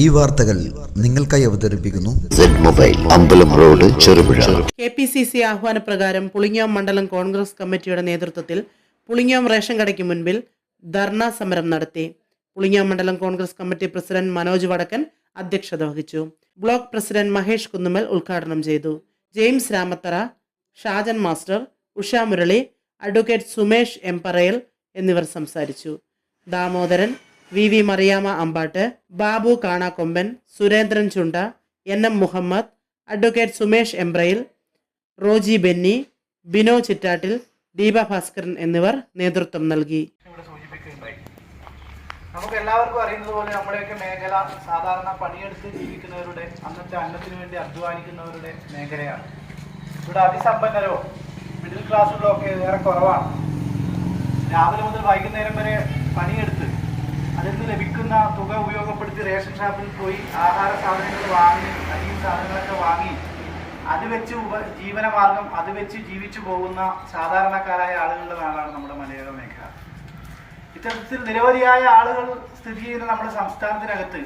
ഈ വാർത്തകൾ നിങ്ങൾക്കായി അവതരിപ്പിക്കുന്നു മൊബൈൽ അമ്പലം റോഡ് ചെറുപുഴ. KPCC ആഹ്വാനപ്രകാരം പുളിങ്ങോം മണ്ഡലം കോൺഗ്രസ് കമ്മിറ്റിയുടെ നേതൃത്വത്തിൽ പുളിങ്ങോം റേഷൻ കടയ്ക്ക് മുൻപിൽ ധർണാ സമരം നടത്തി. പുളിങ്ങോം മണ്ഡലം കോൺഗ്രസ് കമ്മിറ്റി പ്രസിഡന്റ് മനോജ് വടക്കൻ അധ്യക്ഷത വഹിച്ചു. ബ്ലോക്ക് പ്രസിഡന്റ് മഹേഷ് കുന്നുമ്മൽ ഉദ്ഘാടനം ചെയ്തു. James Ramathara, Shajan master, Usha Murali, advocate Sumesh Emparayil എന്നിവർ സംസാരിച്ചു. Damodaran, VV Mariyamma Ambatt, Babu Kanakomban, Surendran Chunda, NM Muhammad, advocate Sumesh Embrayil, Roji Benny, Bino Chittattil, Deepa Bhaskaran എന്നിവർ നേതൃത്വം നൽകി. നമുക്ക് എല്ലാവർക്കും അറിയുന്നത് പോലെ നമ്മുടെയൊക്കെ മേഖല സാധാരണ പണിയെടുത്ത് ജീവിക്കുന്നവരുടെ, അന്നത്തെ അന്നത്തിന് വേണ്ടി അധ്വാനിക്കുന്നവരുടെ മേഖലയാണ്. ഇവിടെ അതിസമ്പന്നരോ മിഡിൽ ക്ലാസ്സുകളോ ഒക്കെ ഏറെ കുറവാണ്. രാവിലെ മുതൽ വൈകുന്നേരം വരെ പണിയെടുത്ത് അതിൽ നിന്ന് ലഭിക്കുന്ന തുക ഉപയോഗപ്പെടുത്തി റേഷൻ ഷാപ്പിൽ പോയി ആഹാര സാധനങ്ങൾ വാങ്ങി, അരിയും സാധനങ്ങളൊക്കെ വാങ്ങി അത് വെച്ച് ജീവനമാർഗം അത് വെച്ച് ജീവിച്ചു പോകുന്ന സാധാരണക്കാരായ ആളുകളുടെ നാടാണ് നമ്മുടെ മലയോര മേഖല. ഇത്തരത്തിൽ നിരവധിയായ ആളുകൾ സ്ഥിതി ചെയ്യുന്ന നമ്മുടെ സംസ്ഥാനത്തിനകത്ത്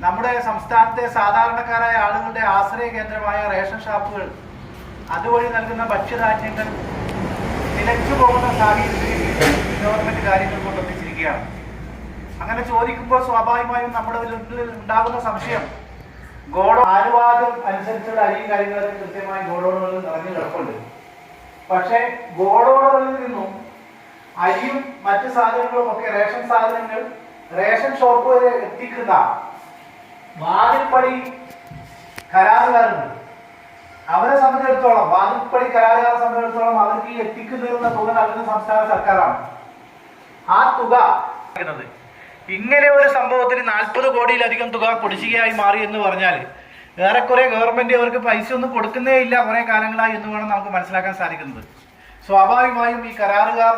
നമ്മുടെ സംസ്ഥാനത്തെ സാധാരണക്കാരായ ആളുകളുടെ ആശ്രയ കേന്ദ്രമായ റേഷൻ ഷാപ്പുകൾ, അതുവഴി നൽകുന്ന ഭക്ഷ്യധാന്യങ്ങൾ നിലച്ചു പോകുന്ന സാഹചര്യത്തിൽ ഗവൺമെന്റ് കാര്യങ്ങൾ കൊണ്ടുവന്നിരിക്കുകയാണ്. അങ്ങനെ ചോദിക്കുമ്പോൾ സ്വാഭാവികമായും നമ്മുടെ ഉള്ളിൽ ഉണ്ടാകുന്ന സംശയം, ആനുപാതം അനുസരിച്ചുള്ള അരിയും കാര്യങ്ങളൊക്കെ കൃത്യമായി ഗോഡൌണുകളിൽ നിറഞ്ഞു കിടപ്പുണ്ട്. പക്ഷേ ഗോഡൌണുകളിൽ നിന്നും അരിയും മറ്റു സാധനങ്ങളും ഒക്കെ റേഷൻ സാധനങ്ങൾ റേഷൻ ഷോപ്പ് വരെ എത്തിക്കുന്ന വാതിൽപ്പടി കരാറുകാരുണ്ട്. അവരെ സംബന്ധിച്ചിടത്തോളം, വാതിൽപ്പടി കരാറുകാരെ സംബന്ധിച്ചിടത്തോളം അവർക്ക് ഈ എത്തിക്കുന്നതിനുള്ള തുക നൽകുന്ന സംസ്ഥാന സർക്കാരാണ്. ആ തുക ഇങ്ങനെ ഒരു സംഭവത്തിന് 40 കോടിയിലധികം തുക കുടിശ്ശികയായി മാറി എന്ന് പറഞ്ഞാൽ ഏറെക്കുറെ ഗവൺമെന്റ് അവർക്ക് പൈസ ഒന്നും കൊടുക്കുന്നേ ഇല്ല കുറെ കാലങ്ങളായി എന്ന് വേണം നമുക്ക് മനസ്സിലാക്കാൻ സാധിക്കുന്നത്. സ്വാഭാവികമായും ഈ കരാറുകാർ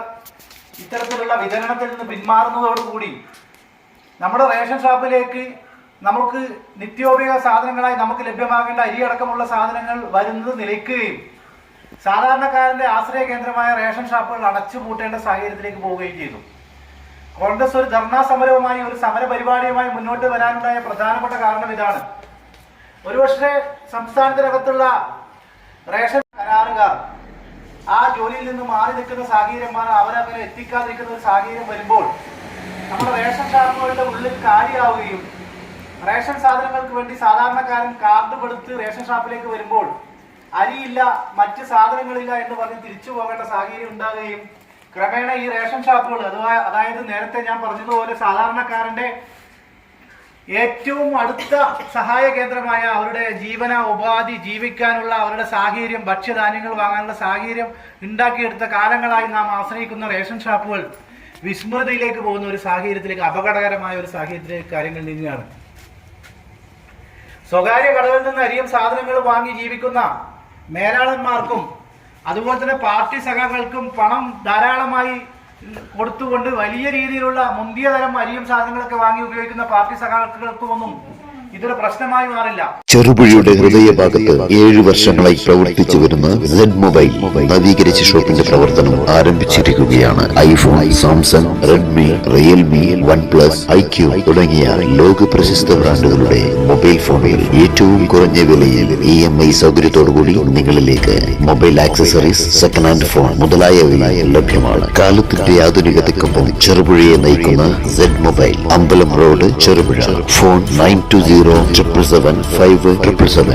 ഇത്തരത്തിലുള്ള വിതരണത്തിൽ നിന്ന് പിന്മാറുന്നതോടുകൂടി നമ്മുടെ റേഷൻ ഷാപ്പിലേക്ക് നമുക്ക് നിത്യോപയോഗ സാധനങ്ങളായി നമുക്ക് ലഭ്യമാകേണ്ട അരിയടക്കമുള്ള സാധനങ്ങൾ വരുന്നത് നിലയ്ക്കുകയും സാധാരണക്കാരന്റെ ആശ്രയ കേന്ദ്രമായ റേഷൻ ഷാപ്പുകൾ അടച്ചുപൂട്ടേണ്ട സാഹചര്യത്തിലേക്ക് പോവുകയും ചെയ്തു. കോൺഗ്രസ് ഒരു ധർണാ സമരവുമായി, ഒരു സമര പരിപാടിയുമായി മുന്നോട്ട് വരാനുണ്ടായ പ്രധാനപ്പെട്ട കാരണം ഇതാണ്. ഒരുപക്ഷെ സംസ്ഥാനത്തിനകത്തുള്ള റേഷൻ കരാറുകാർ ആ ജോലിയിൽ നിന്ന് മാറി നിൽക്കുന്ന സാഹചര്യമാണ്, അവരങ്ങനെ എത്തിക്കാതിരിക്കുന്ന ഒരു സാഹചര്യം വരുമ്പോൾ നമ്മുടെ റേഷൻ ഷാപ്പുകളുടെ ഉള്ളിൽ കാലിയാവുകയും റേഷൻ സാധനങ്ങൾക്ക് വേണ്ടി സാധാരണക്കാരൻ കാർഡ് കൊടുത്ത് റേഷൻ ഷാപ്പിലേക്ക് വരുമ്പോൾ അരിയില്ല, മറ്റ് സാധനങ്ങളില്ല എന്ന് പറഞ്ഞ് തിരിച്ചു പോകേണ്ട സാഹചര്യം ഉണ്ടാകുകയും ക്രമേണ ഈ റേഷൻ ഷാപ്പുകൾ അതായത് നേരത്തെ ഞാൻ പറഞ്ഞതുപോലെ സാധാരണക്കാരന്റെ ഏറ്റവും അടുത്ത സഹായ കേന്ദ്രമായ അവരുടെ ജീവന ഉപാധി, ജീവിക്കാനുള്ള അവരുടെ സാഹചര്യം, ഭക്ഷ്യധാന്യങ്ങൾ വാങ്ങാനുള്ള സാഹചര്യം ഉണ്ടാക്കിയെടുത്ത കാലങ്ങളായി നാം ആശ്രയിക്കുന്ന റേഷൻ ഷാപ്പുകൾ വിസ്മൃതിയിലേക്ക് പോകുന്ന ഒരു സാഹചര്യത്തിലേക്ക്, അപകടകരമായ ഒരു സാഹചര്യത്തിലേക്ക് കാര്യങ്ങൾ നീങ്ങുകയാണ്. സ്വകാര്യ കടകളിൽ നിന്ന് അരിയും സാധനങ്ങളും വാങ്ങി ജീവിക്കുന്ന മേലാളന്മാർക്കും അതുപോലെ തന്നെ പാർട്ടി സഖാക്കൾക്കും പണം ധാരാളമായി കൊടുത്തുകൊണ്ട് വലിയ രീതിയിലുള്ള മുന്തിയ തരം അരിയും സാധനങ്ങളൊക്കെ വാങ്ങി ഉപയോഗിക്കുന്ന പാർട്ടി സഖാക്കൾക്കൊന്നും ഇതൊരു പ്രശ്നമായി മാറില്ല. ചെറുപുഴയുടെ ഹൃദയഭാഗത്ത് 7 വർഷങ്ങളായി പ്രവർത്തിച്ചു വരുന്ന മൊബൈൽ നവീകരിച്ച ഷോപ്പിന്റെ പ്രവർത്തനം ആരംഭിച്ചിരിക്കുകയാണ്. IPhone, Samsung, Redmi, Realme, OnePlus, IQ തുടങ്ങിയ ലോക പ്രശസ്ത ബ്രാൻഡുകളുടെ മൊബൈൽ ഫോണുകൾ ഏറ്റവും കുറഞ്ഞ വിലയിൽ EMI സൗകര്യത്തോടുകൂടി നിങ്ങളിലേക്ക്. Mobile accessories, second hand phone മുതലായവ ലഭ്യമാണ്. കാലത്തിന്റെ ആധുനികതയ്ക്കൊപ്പം ചെറുപുഴയെ നയിക്കുന്ന മൊബൈൽ, അമ്പലം റോഡ്, ചെറുപുഴ. ഫോൺ 920 777 577.